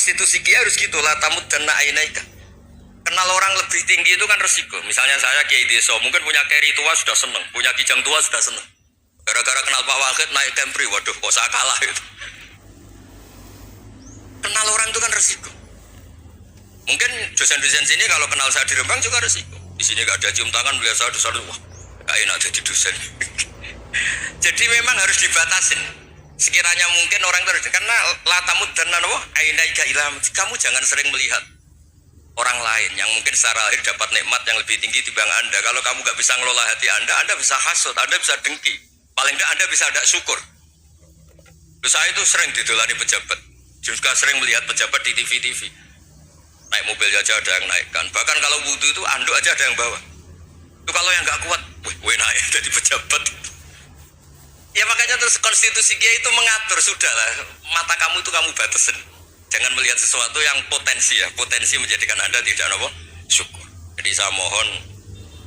konstitusi Kiai harus gitu lah tamut dan nainaika. Kenal orang lebih tinggi itu kan resiko. Misalnya saya Kiai Deso, mungkin punya keri tua sudah seneng, punya kijang tua sudah seneng. Gara-gara kenal Pak Wahid naik Kempri, waduh kok saya kalah itu. Kenal orang itu kan resiko. Mungkin dosen-dosen sini kalau kenal saya di Rembang juga resiko. Di sini gak ada cium tangan, melihat saya dosen, wah gak enak jadi dosen. Jadi memang harus dibatasin. Sekiranya mungkin orang terus karena latamud dan wah ainaika ilam, kamu jangan sering melihat orang lain yang mungkin secara lahir dapat nikmat yang lebih tinggi dibanding Anda. Kalau kamu gak bisa ngelola hati Anda bisa hasut, Anda bisa dengki. Paling tidak Anda bisa ada syukur. Terus saya itu sering didolani pejabat. Juga sering melihat pejabat di TV-TV. Naik mobil aja ada yang naikkan. Bahkan kalau wudhu itu anduk aja ada yang bawa. Itu kalau yang gak kuat, wih naik jadi pejabat. Ya makanya terus konstitusi Kiai itu mengatur, sudahlah mata kamu itu kamu batasin. Jangan melihat sesuatu yang potensi menjadikan Anda tidak apa syukur. Jadi saya mohon,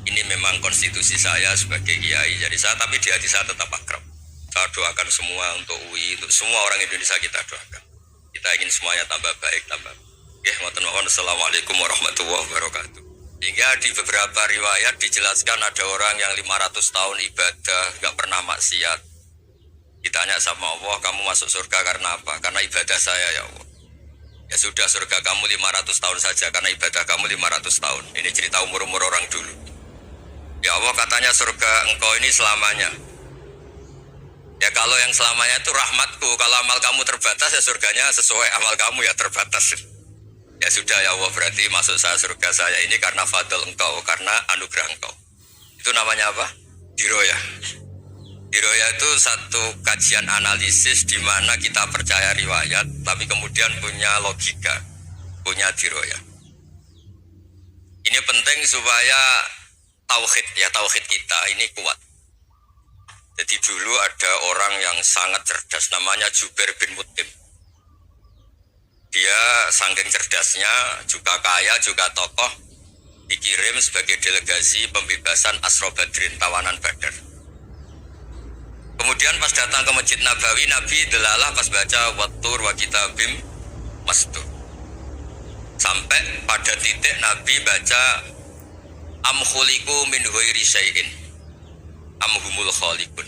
ini memang konstitusi saya sebagai Kiai. Jadi saya, tapi di hati saya tetap akrab. Saya doakan semua untuk UI, untuk semua orang Indonesia kita doakan. Kita ingin semuanya tambah baik, tambah. Ya, mohon assalamualaikum warahmatullahi wabarakatuh. Hingga di beberapa riwayat dijelaskan ada orang yang 500 tahun ibadah, nggak pernah maksiat. Ditanya sama Allah, kamu masuk surga karena apa? Karena ibadah saya ya Allah. Ya sudah, surga kamu 500 tahun saja karena ibadah kamu 500 tahun. Ini cerita umur-umur orang dulu. Ya Allah, katanya surga engkau ini selamanya. Ya kalau yang selamanya itu rahmatku. Kalau amal kamu terbatas ya surganya sesuai amal kamu ya terbatas. Ya sudah ya Allah, berarti masuk saya surga saya ini karena fadl engkau, karena anugerah engkau. Itu namanya apa? Diroyah. Diroyah itu satu kajian analisis di mana kita percaya riwayat, tapi kemudian punya logika, punya diroyah. Ini penting supaya tauhid kita ini kuat. Jadi dulu ada orang yang sangat cerdas, namanya Jubair bin Mut'im. Dia saking cerdasnya, juga kaya, juga tokoh, dikirim sebagai delegasi pembebasan Asra Badrin, tawanan Badar. Kemudian pas datang ke Masjid Nabawi, Nabi delalah pas baca Wattur wa kitabim mastur. Sampai pada titik Nabi baca Am khuliqu min ghairi syai'in am humul khaliqun.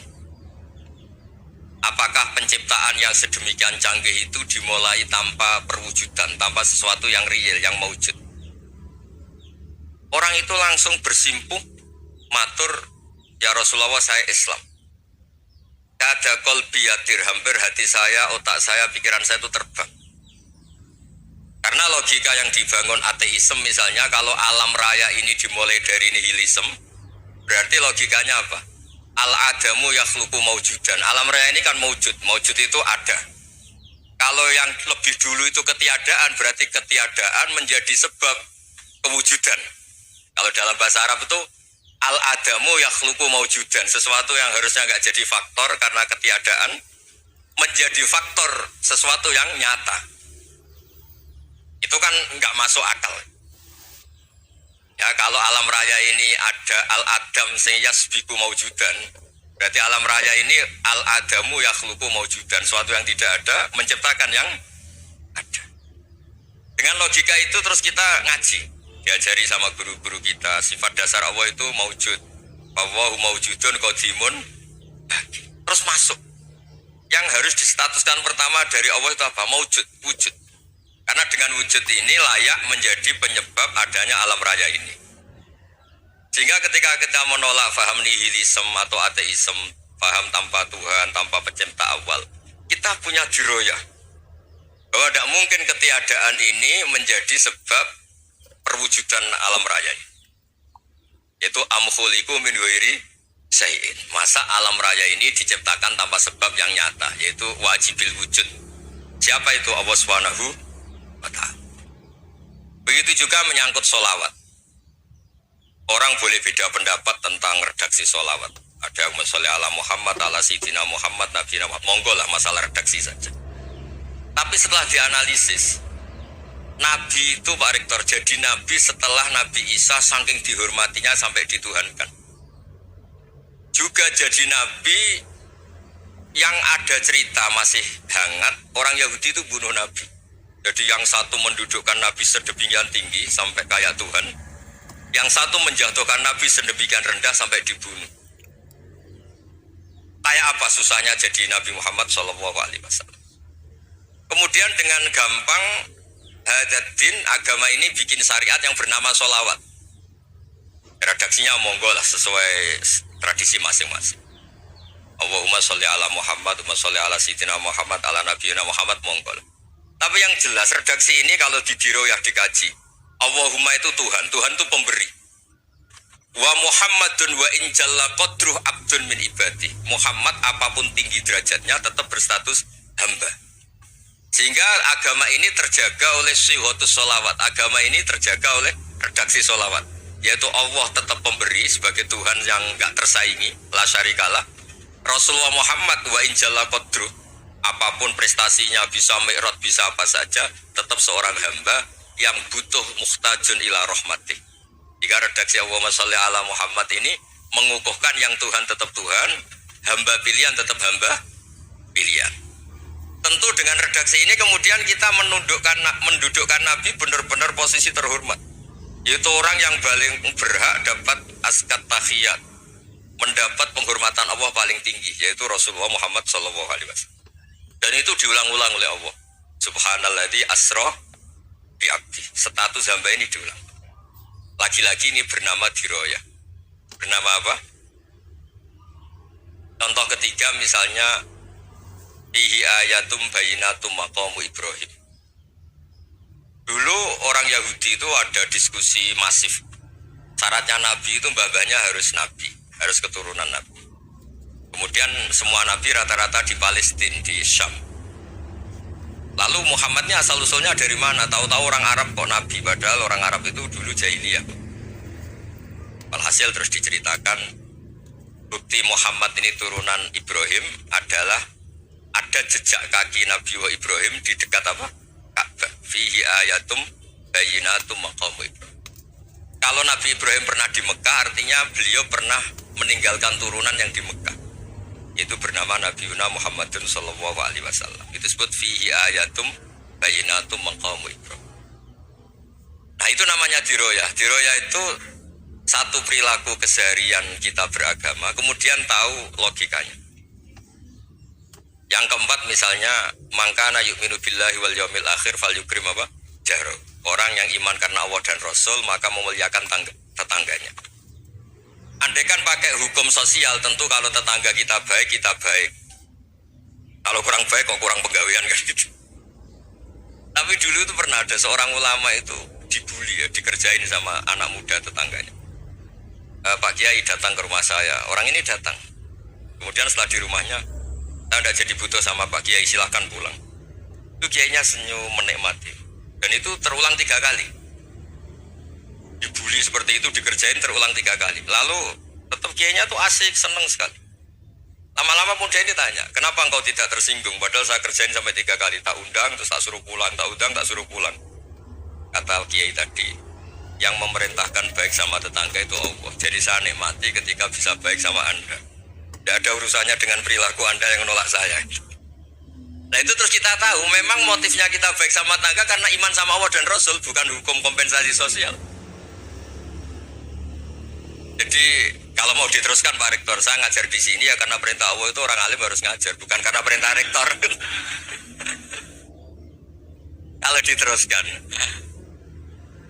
Apakah penciptaan yang sedemikian canggih itu dimulai tanpa perwujudan, tanpa sesuatu yang real, yang maujud? Orang itu langsung bersimpuh, matur, ya Rasulullah saya Islam. Kada qalbi yatir, hampir hati saya, otak saya, pikiran saya itu terbang. Karena logika yang dibangun ateisme misalnya, kalau alam raya ini dimulai dari nihilisme, berarti logikanya apa? Al-adamu yakhluqu maujudan. Alam raya ini kan maujud itu ada. Kalau yang lebih dulu itu ketiadaan, berarti ketiadaan menjadi sebab kewujudan. Kalau dalam bahasa Arab itu al-adamu yakhluqu maujudan, sesuatu yang harusnya nggak jadi faktor karena ketiadaan menjadi faktor sesuatu yang nyata. Itu kan nggak masuk akal. Ya kalau alam raya ini ada al-adam sing yasbiku maujudan, berarti alam raya ini al-adamu yakhluqu maujudan, sesuatu yang tidak ada menciptakan yang ada. Dengan logika itu terus kita ngaji, diajari sama guru-guru kita, sifat dasar Allah itu maujud. Allahu maujudun qadimun. Terus masuk. Yang harus distatuskan pertama dari Allah itu apa? Maujud, wujud. Karena dengan wujud ini layak menjadi penyebab adanya alam raya ini. Sehingga ketika kita menolak faham nihilisme atau ateisme, faham tanpa Tuhan, tanpa pencipta awal, kita punya diroyah bahwa tidak mungkin ketiadaan ini menjadi sebab perwujudan alam raya ini. Yaitu am khuliqu min ghairi syai'in. Masa alam raya ini diciptakan tanpa sebab yang nyata, yaitu wajibil wujud. Siapa itu? Allah Subhanahu wa ta'ala. Begitu juga menyangkut sholawat. Orang boleh beda pendapat tentang redaksi sholawat. Ada yang sholli ala Muhammad, ala Sayyidina Muhammad, Nabi Muhammad. Monggo lah masalah redaksi saja. Tapi setelah dianalisis, Nabi itu Pak Rektor jadi Nabi setelah Nabi Isa saking dihormatinya sampai dituhankan. Juga jadi Nabi yang ada cerita masih hangat, orang Yahudi itu bunuh Nabi. Jadi yang satu mendudukkan Nabi sedemikian tinggi sampai kayak Tuhan, yang satu menjatuhkan Nabi sedemikian rendah sampai dibunuh. Kayak apa susahnya jadi Nabi Muhammad SAW. Kemudian dengan gampang Hadaddin agama ini bikin syariat yang bernama sholawat. Redaksinya monggo lah sesuai tradisi masing-masing. Allahumma sholli ala Muhammad, Allahumma sholli ala Sayyidina Muhammad, ala Nabiyina Muhammad, monggo lah. Tapi yang jelas redaksi ini kalau di diroyah dikaji, Allahumma itu Tuhan, Tuhan itu pemberi. Wa Muhammadun wa injalla qadruh abdun min ibadi. Muhammad apapun tinggi derajatnya tetap berstatus hamba. Sehingga agama ini terjaga oleh syihotus sholawat. Agama ini terjaga oleh redaksi sholawat. Yaitu Allah tetap pemberi sebagai Tuhan yang gak tersaingi, la syarikalah. Rasulullah Muhammad wa injalla qadruh, apapun prestasinya, bisa mi'raj, bisa apa saja, tetap seorang hamba yang butuh muhtajun ila rahmatih. Jika redaksi Allahumma sholli ala Muhammad ini mengukuhkan yang Tuhan tetap Tuhan, hamba pilihan tetap hamba pilihan. Tentu dengan redaksi ini kemudian kita mendudukkan Nabi benar-benar posisi terhormat. Yaitu orang yang paling berhak dapat askat tahiyat, mendapat penghormatan Allah paling tinggi, yaitu Rasulullah Muhammad SAW. Dan itu diulang-ulang oleh Allah. Subhanalladzi asra bi abdi. Status hamba ini diulang. Lagi-lagi ini bernama diroyah. Bernama apa? Contoh ketiga misalnya fihi ayatum bayinatum maqamu Ibrahim. Dulu orang Yahudi itu ada diskusi masif. Syaratnya Nabi itu mbah-mbahnya harus Nabi, harus keturunan Nabi. Kemudian semua Nabi rata-rata di Palestina, di Syam. Lalu Muhammadnya asal-usulnya dari mana? Tahu-tahu orang Arab kok Nabi, padahal orang Arab itu dulu jahiliyah. Alhasil terus diceritakan bukti Muhammad ini turunan Ibrahim adalah ada jejak kaki Nabi Ibrahim di dekat apa? Ka'bah. Fihi ayatum bayinatum maqamu Ibrahim. Kalau Nabi Ibrahim pernah di Mekah, artinya beliau pernah meninggalkan turunan yang di Mekah. Itu bernama Nabi Muhammadun sallallahu alaihi wasallam. Itu disebut fihi ayatum bayinatum maqamu Ibrahim. Nah, itu namanya diroyah. Diroyah itu satu perilaku keseharian kita beragama, kemudian tahu logikanya. Yang keempat misalnya, mangkana yu'minu billahi wal yaumil akhir falyukrim apa? Jaro. Orang yang iman karena Allah dan Rasul maka memuliakan tetangganya. Andaikan pakai hukum sosial, tentu kalau tetangga kita baik. Kalau kurang baik kok kurang pegawaian kan gitu. Tapi dulu itu pernah ada seorang ulama itu dibully ya, dikerjain sama anak muda tetangganya. Pak Kiai datang ke rumah saya, orang ini datang. Kemudian setelah di rumahnya, saya tidak jadi butuh sama Pak Kiai, silahkan pulang. Itu Kiainya senyum menikmati. Dan itu terulang 3 kali. Dibully seperti itu, dikerjain terulang 3 kali. Lalu tetap Kiainya tuh asik, seneng sekali. Lama-lama muda ini tanya, kenapa engkau tidak tersinggung? Padahal saya kerjain sampai 3 kali, tak undang, terus tak suruh pulang, tak undang, tak suruh pulang. Kata Kiai tadi, yang memerintahkan baik sama tetangga itu Allah. Jadi saya nikmati ketika bisa baik sama Anda. Tidak ada urusannya dengan perilaku Anda yang menolak saya. Nah itu terus kita tahu, memang motifnya kita baik sama tetangga karena iman sama Allah dan Rasul, bukan hukum kompensasi sosial. Jadi kalau mau diteruskan Pak Rektor, saya ngajar di sini ya karena perintah Allah, itu orang alim harus ngajar, bukan karena perintah Rektor. Kalau diteruskan,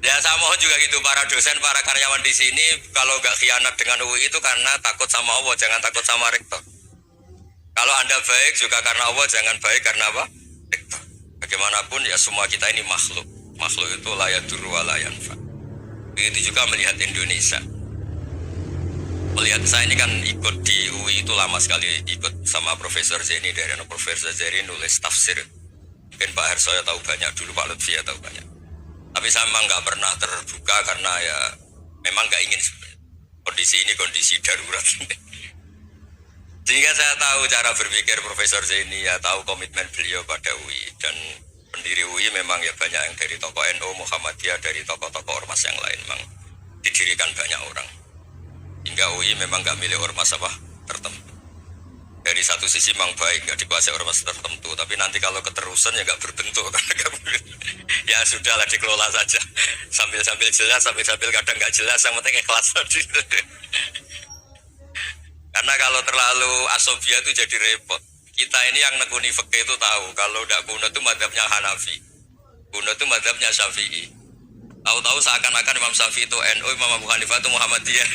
ya saya mohon juga gitu, para dosen, para karyawan di sini kalau nggak khianat dengan UI itu karena takut sama Allah, jangan takut sama Rektor. Kalau Anda baik juga karena Allah, jangan baik karena apa? Rektor. Bagaimanapun ya semua kita ini makhluk. Makhluk itu la yadurru wa la yanfa. Begitu juga melihat Indonesia. Melihat saya ini kan ikut di UI itu lama sekali, ikut sama Profesor Zeni, dari Profesor Zeni nulis tafsir. Mungkin Pak Hersoyo tahu banyak, dulu Pak Lutfi tahu banyak. Tapi saya memang nggak pernah terbuka karena ya memang nggak ingin sebenarnya. Kondisi ini kondisi darurat. Sehingga saya tahu cara berpikir Profesor Zeni, ya tahu komitmen beliau pada UI. Dan pendiri UI memang ya banyak yang dari tokoh NU, Muhammadiyah, dari tokoh-tokoh ormas yang lain memang didirikan banyak orang. Hingga UI memang nggak milih ormas apa tertentu. Dari satu sisi memang baik, nggak dikuasai ormas tertentu. Tapi nanti kalau keterusan ya nggak berbentuk karena nggak boleh. Ya sudahlah dikelola saja. Sambil-sambil jelas, sambil-sambil kadang nggak jelas, yang penting ikhlas tadi. Karena kalau terlalu asobia itu jadi repot. Kita ini yang nekuni fikih itu tahu kalau udah kuno itu madhabnya Hanafi, kuno itu madhabnya Syafi'i. Tahu-tahu seakan-akan Imam Syafi'i itu NU, Imam Abu Hanifah itu Muhammadiyah.